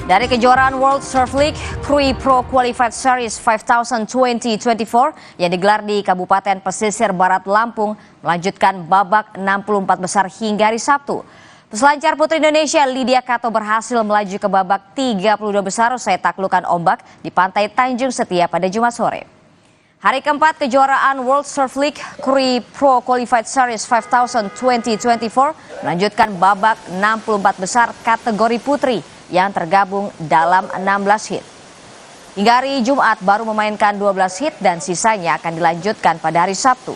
Dari kejuaraan World Surf League Krui Pro Qualified Series 5000 2024 yang digelar di Kabupaten Pesisir Barat Lampung melanjutkan babak 64 besar hingga hari Sabtu. Peselancar putri Indonesia Lydia Kato berhasil melaju ke babak 32 besar usai taklukan ombak di pantai Tanjung Setia pada Jumat sore. Hari keempat kejuaraan World Surf League Krui Pro Qualified Series 5000 2024 melanjutkan babak 64 besar kategori putri yang tergabung dalam 16 hit. Hingga hari Jumat baru memainkan 12 hit dan sisanya akan dilanjutkan pada hari Sabtu.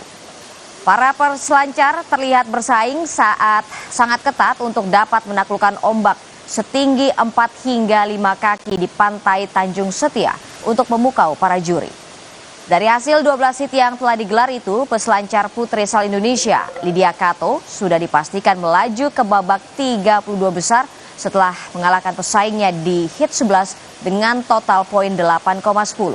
Para peselancar terlihat bersaing saat sangat ketat untuk dapat menaklukkan ombak setinggi 4 hingga 5 kaki di pantai Tanjung Setia untuk memukau para juri. Dari hasil 12 hit yang telah digelar itu, peselancar putri asal Indonesia Lydia Kato sudah dipastikan melaju ke babak 32 besar setelah mengalahkan pesaingnya di hit 11 dengan total poin 8,10.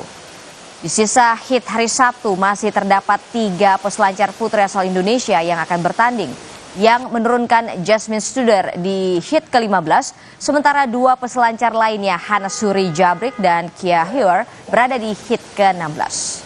Di sisa hit hari Sabtu masih terdapat 3 peselancar putri asal Indonesia yang akan bertanding, yang menurunkan Jasmine Studer di hit ke-15, sementara 2 peselancar lainnya Hana Suri Jabrik dan Kia Heuer berada di hit ke-16.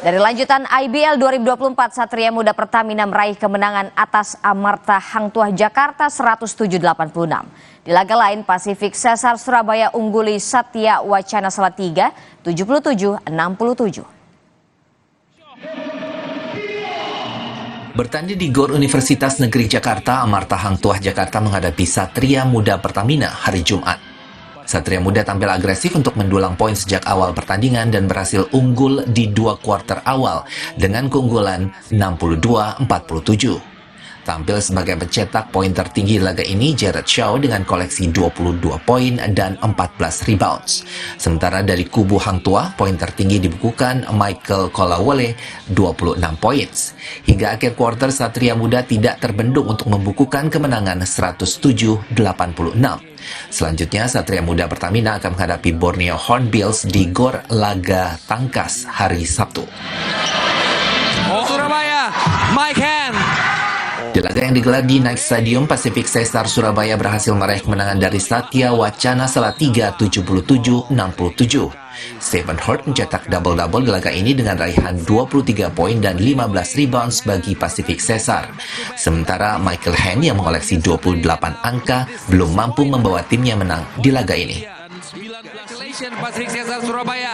Dari lanjutan IBL 2024, Satria Muda Pertamina meraih kemenangan atas Amarta Hang Tuah Jakarta 107-86. Di laga lain, Pasifik Cesar Surabaya ungguli Satya Wacana Salatiga 77-67. Bertanding di GOR Universitas Negeri Jakarta, Amarta Hang Tuah Jakarta menghadapi Satria Muda Pertamina hari Jumat. Satria Muda tampil agresif untuk mendulang poin sejak awal pertandingan dan berhasil unggul di 2 kuarter awal dengan keunggulan 62-47. Tampil sebagai pencetak poin tertinggi laga ini Jared Shaw dengan koleksi 22 poin dan 14 rebounds. Sementara dari kubu Hang Tuah, poin tertinggi dibukukan Michael Kolawole 26 poin. Hingga akhir kuarter, Satria Muda tidak terbendung untuk membukukan kemenangan 107-86. Selanjutnya, Satria Muda Pertamina akan menghadapi Borneo Hornbills di GOR Laga Tangkas hari Sabtu. Surabaya, Mike Hand. Di laga yang digelar di Nike Stadium, Pasifik Cesar Surabaya berhasil meraih kemenangan dari Satya Wacana Salatiga 77-67. Stephen Hurt mencetak double-double di laga ini dengan raihan 23 poin dan 15 rebounds bagi Pasifik Cesar. Sementara Michael Hand yang mengoleksi 28 angka belum mampu membawa timnya menang di laga ini. Congratulations Pasifik Cesar Surabaya.